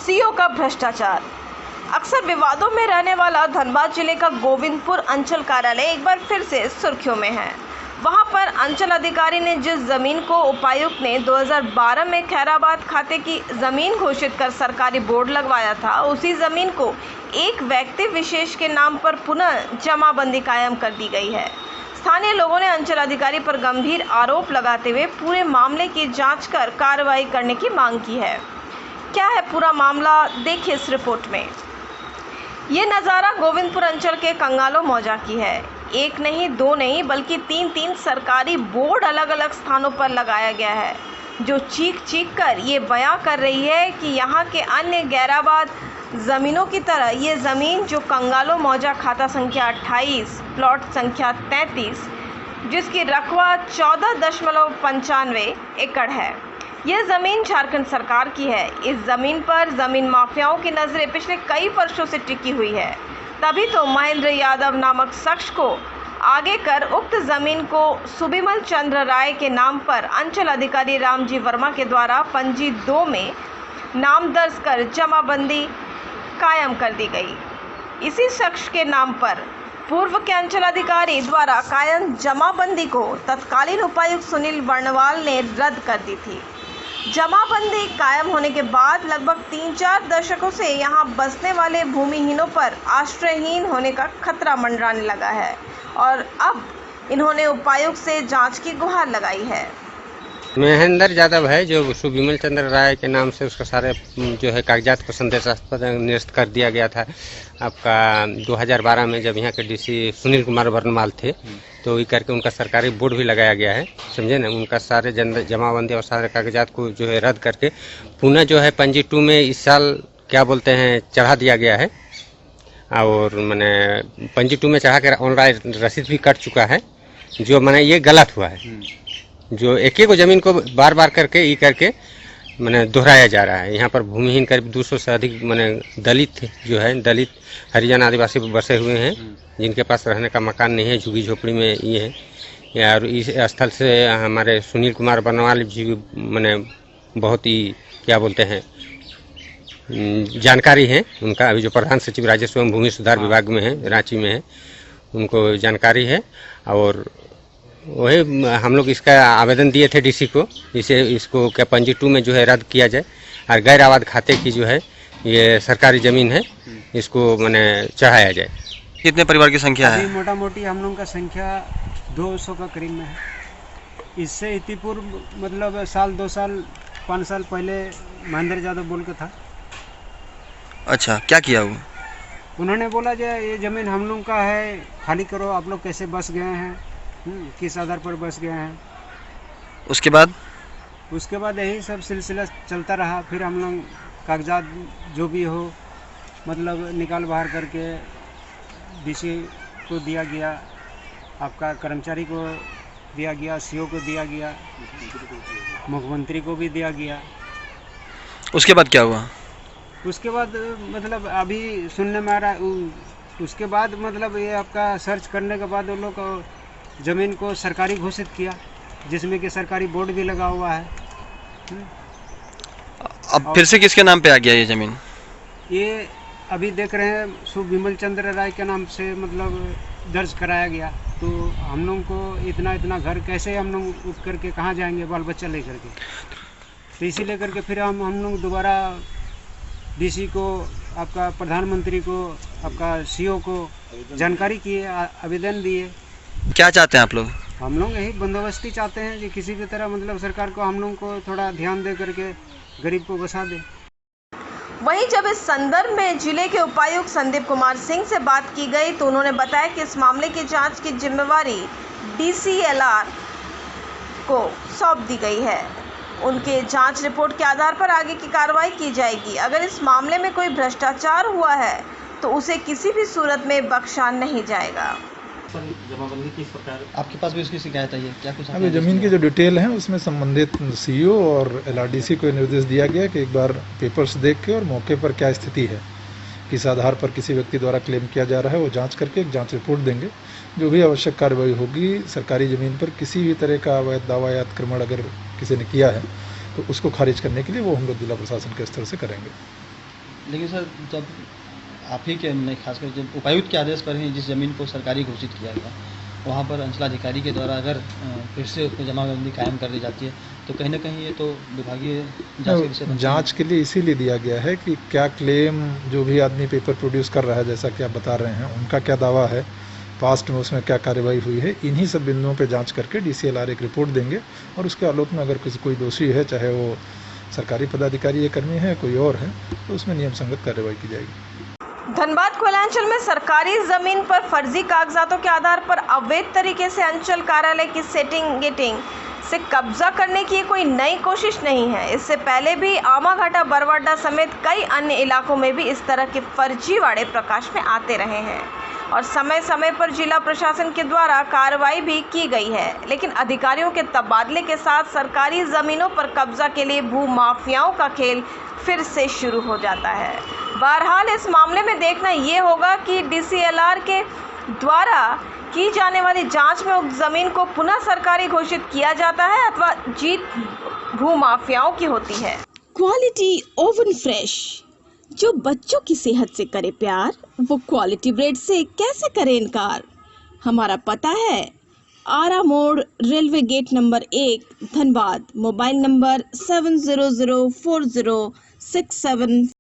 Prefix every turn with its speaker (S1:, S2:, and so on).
S1: CO का भ्रष्टाचार। अक्सर विवादों में रहने वाला धनबाद जिले का गोविंदपुर अंचल कार्यालय एक बार फिर से सुर्खियों में है। वहां पर अंचल अधिकारी ने जिस जमीन को उपायुक्त ने 2012 में खैराबाद खाते की जमीन घोषित कर सरकारी बोर्ड लगवाया था, उसी जमीन को एक व्यक्ति विशेष के नाम पर पुनः जमाबंदी कायम कर दी गई है। स्थानीय लोगों ने अंचल अधिकारी पर गंभीर आरोप लगाते हुए पूरे मामले की जांच कर कार्रवाई करने की मांग की है। क्या है पूरा मामला, देखिए इस रिपोर्ट में। ये नज़ारा गोविंदपुर अंचल के कंगालो मौजा की है। एक नहीं, दो नहीं, बल्कि तीन सरकारी बोर्ड अलग अलग स्थानों पर लगाया गया है, जो चीख कर ये बयां कर रही है कि यहाँ के अन्य गैराबाद ज़मीनों की तरह ये ज़मीन जो कंगालो मौजा खाता संख्या 28 प्लॉट संख्या 33 जिसकी रकबा 14.95 एकड़ है, यह ज़मीन झारखंड सरकार की है। इस ज़मीन पर ज़मीन माफियाओं की नज़रें पिछले कई वर्षों से टिकी हुई है। तभी तो महेंद्र यादव नामक शख्स को आगे कर उक्त ज़मीन को सुबिमल चंद्र राय के नाम पर अंचल अधिकारी रामजी वर्मा के द्वारा पंजी 2 में नाम दर्ज कर जमाबंदी कायम कर दी गई। इसी शख्स के नाम पर पूर्व के अंचल अधिकारी द्वारा कायम जमाबंदी को तत्कालीन उपायुक्त सुनील वर्णवाल ने रद्द कर दी थी। जमाबंदी कायम होने के बाद लगभग 3-4 दशकों से यहां बसने वाले भूमिहीनों पर आश्रयहीन होने का खतरा मंडराने लगा है और अब इन्होंने उपायुक्त से जांच की गुहार लगाई है।
S2: महेंद्र यादव है, जो सुबिमल चंद्र राय के नाम से उसका सारे जो है कागजात को संदेशास्पद निरस्त कर दिया गया था। आपका 2012 में जब यहाँ के डीसी सुनील कुमार वर्णवाल थे तो ये करके उनका सरकारी बोर्ड भी लगाया गया है, समझे ना। उनका सारे जमाबंदी और सारे कागजात को जो है रद्द करके पुनः जो है पंजी 2 में इस साल क्या बोलते हैं चढ़ा दिया गया है। और मैंने पंजी 2 में चढ़ा कर ऑनलाइन रसीद भी कट चुका है। जो मैंने ये गलत हुआ है, जो एक ही को ज़मीन को बार बार करके ये करके मैंने दोहराया जा रहा है। यहाँ पर भूमिहीन करीब 200 से अधिक मैंने दलित जो है, दलित हरिजन आदिवासी बसे हुए हैं, जिनके पास रहने का मकान नहीं है, झुग्गी झोपड़ी में ये है। और इस स्थल से हमारे सुनील कुमार वर्णवाल जी मैंने बहुत ही क्या बोलते हैं जानकारी है उनका। अभी जो प्रधान सचिव राजस्व एवं भूमि सुधार विभाग में है, रांची में है, उनको जानकारी है। और वही हम लोग इसका आवेदन दिए थे डीसी को, इसे इसको क्या पंजी 2 में जो है रद्द किया जाए और गैर आबाद खाते की जो है ये सरकारी ज़मीन है, इसको मैंने चढ़ाया जाए।
S3: कितने परिवार की संख्या है?
S4: मोटा मोटी हम लोगों का संख्या 200 का करीब में है। इससे इतिपूर्व मतलब साल 2 साल 5 साल पहले महेंद्र यादव बोल के था।
S3: अच्छा, क्या किया वो?
S4: उन्होंने बोला जो ये ज़मीन हम लोग का है, खाली करो। आप लोग कैसे बस गए हैं, किस आधार पर बस गए हैं।
S3: उसके बाद
S4: यही सब सिलसिला चलता रहा। फिर हम लोग कागजात जो भी हो मतलब निकाल बाहर करके डीसी को दिया गया, आपका कर्मचारी को दिया गया, सीओ को दिया गया, मुख्यमंत्री को भी दिया गया।
S3: उसके बाद क्या हुआ?
S4: उसके बाद मतलब अभी सुनने में आ रहा, उसके बाद मतलब ये आपका सर्च करने के बाद उन लोग को ज़मीन को सरकारी घोषित किया, जिसमें कि सरकारी बोर्ड भी लगा हुआ है।
S3: अब फिर से किसके नाम पे आ गया ये ज़मीन?
S4: ये अभी देख रहे हैं सुबिमल चंद्र राय के नाम से मतलब दर्ज कराया गया। तो हम लोग को इतना घर कैसे हम लोग उठ करके कहाँ जाएंगे बाल बच्चा लेकर के। तो इसी लेकर के फिर हम लोग दोबारा डीसी को, आपका प्रधानमंत्री को, आपका सीओ को जानकारी किए, आवेदन दिए।
S3: क्या चाहते हैं आप लोग?
S4: हम लोग यही बंदोबस्ती चाहते हैं कि किसी भी तरह मतलब सरकार को हम लोग को थोड़ा ध्यान दे करके गरीब को बसा दे।
S1: वहीं जब इस संदर्भ में जिले के उपायुक्त संदीप कुमार सिंह से बात की गई तो उन्होंने बताया कि इस मामले की जांच की जिम्मेवारी DCLR को सौंप दी गई है। उनके जांच रिपोर्ट के आधार पर आगे की कार्रवाई की जाएगी। अगर इस मामले में कोई भ्रष्टाचार हुआ है तो उसे किसी भी सूरत में बख्शा नहीं जाएगा।
S5: जमाबंदी किस प्रकार आपके पास भी उसकी शिकायत आई है क्या? कुछ
S6: अभी ज़मीन की जो डिटेल है उसमें संबंधित सीईओ और LRDC को निर्देश दिया गया कि एक बार पेपर्स देख के और मौके पर क्या स्थिति है, किस आधार पर किसी व्यक्ति द्वारा क्लेम किया जा रहा है, वो जांच करके एक जांच रिपोर्ट देंगे। जो भी आवश्यक कार्रवाई होगी सरकारी ज़मीन पर किसी भी तरह का अवैध दावा या अतिक्रमण अगर किसी ने किया है तो उसको खारिज करने के लिए वो हम लोग जिला प्रशासन के स्तर से करेंगे।
S5: लेकिन सर जब आप ही के नहीं, खासकर जब उपायुक्त के आदेश पर ही जिस ज़मीन को सरकारी घोषित किया गया वहाँ पर अंचलाधिकारी के द्वारा अगर फिर से उसमें जमाबंदी कायम कर दी जाती है तो कहीं ना कहीं ये तो विभागीय जांच के विषय
S6: जांच के लिए इसीलिए दिया गया है कि क्या क्लेम जो भी आदमी पेपर प्रोड्यूस कर रहा है, जैसा कि आप बता रहे हैं, उनका क्या दावा है, पास्ट में उसमें क्या कार्रवाई हुई है, इन्हीं सब बिंदुओं पे जांच करके DCLR एक रिपोर्ट देंगे और उसके आलोक में अगर कोई दोषी है, चाहे वो सरकारी पदाधिकारी या कर्मी है, कोई और है, तो उसमें नियम संगत कार्रवाई की जाएगी।
S1: धनबाद कोयलांचल में सरकारी जमीन पर फर्जी कागजातों के आधार पर अवैध तरीके से अंचल कार्यालय की सेटिंग गेटिंग से कब्जा करने की कोई नई कोशिश नहीं है। इससे पहले भी आमाघाटा, बरवाडा समेत कई अन्य इलाकों में भी इस तरह के फर्जीवाड़े प्रकाश में आते रहे हैं और समय समय पर जिला प्रशासन के द्वारा कार्रवाई भी की गई है, लेकिन अधिकारियों के तबादले के साथ सरकारी जमीनों पर कब्जा के लिए भू माफियाओं का खेल फिर से शुरू हो जाता है। बहरहाल इस मामले में देखना ये होगा कि DCLR के द्वारा की जाने वाली जांच में उक्त जमीन को पुनः सरकारी घोषित किया जाता है अथवा जीत भू माफियाओं की होती है।
S7: क्वालिटी ओवन फ्रेश, जो बच्चों की सेहत से करे प्यार, वो क्वालिटी ब्रेड से कैसे करे इनकार। हमारा पता है आरा मोड़, railway gate number 1, Dhanbad. Mobile number 70040675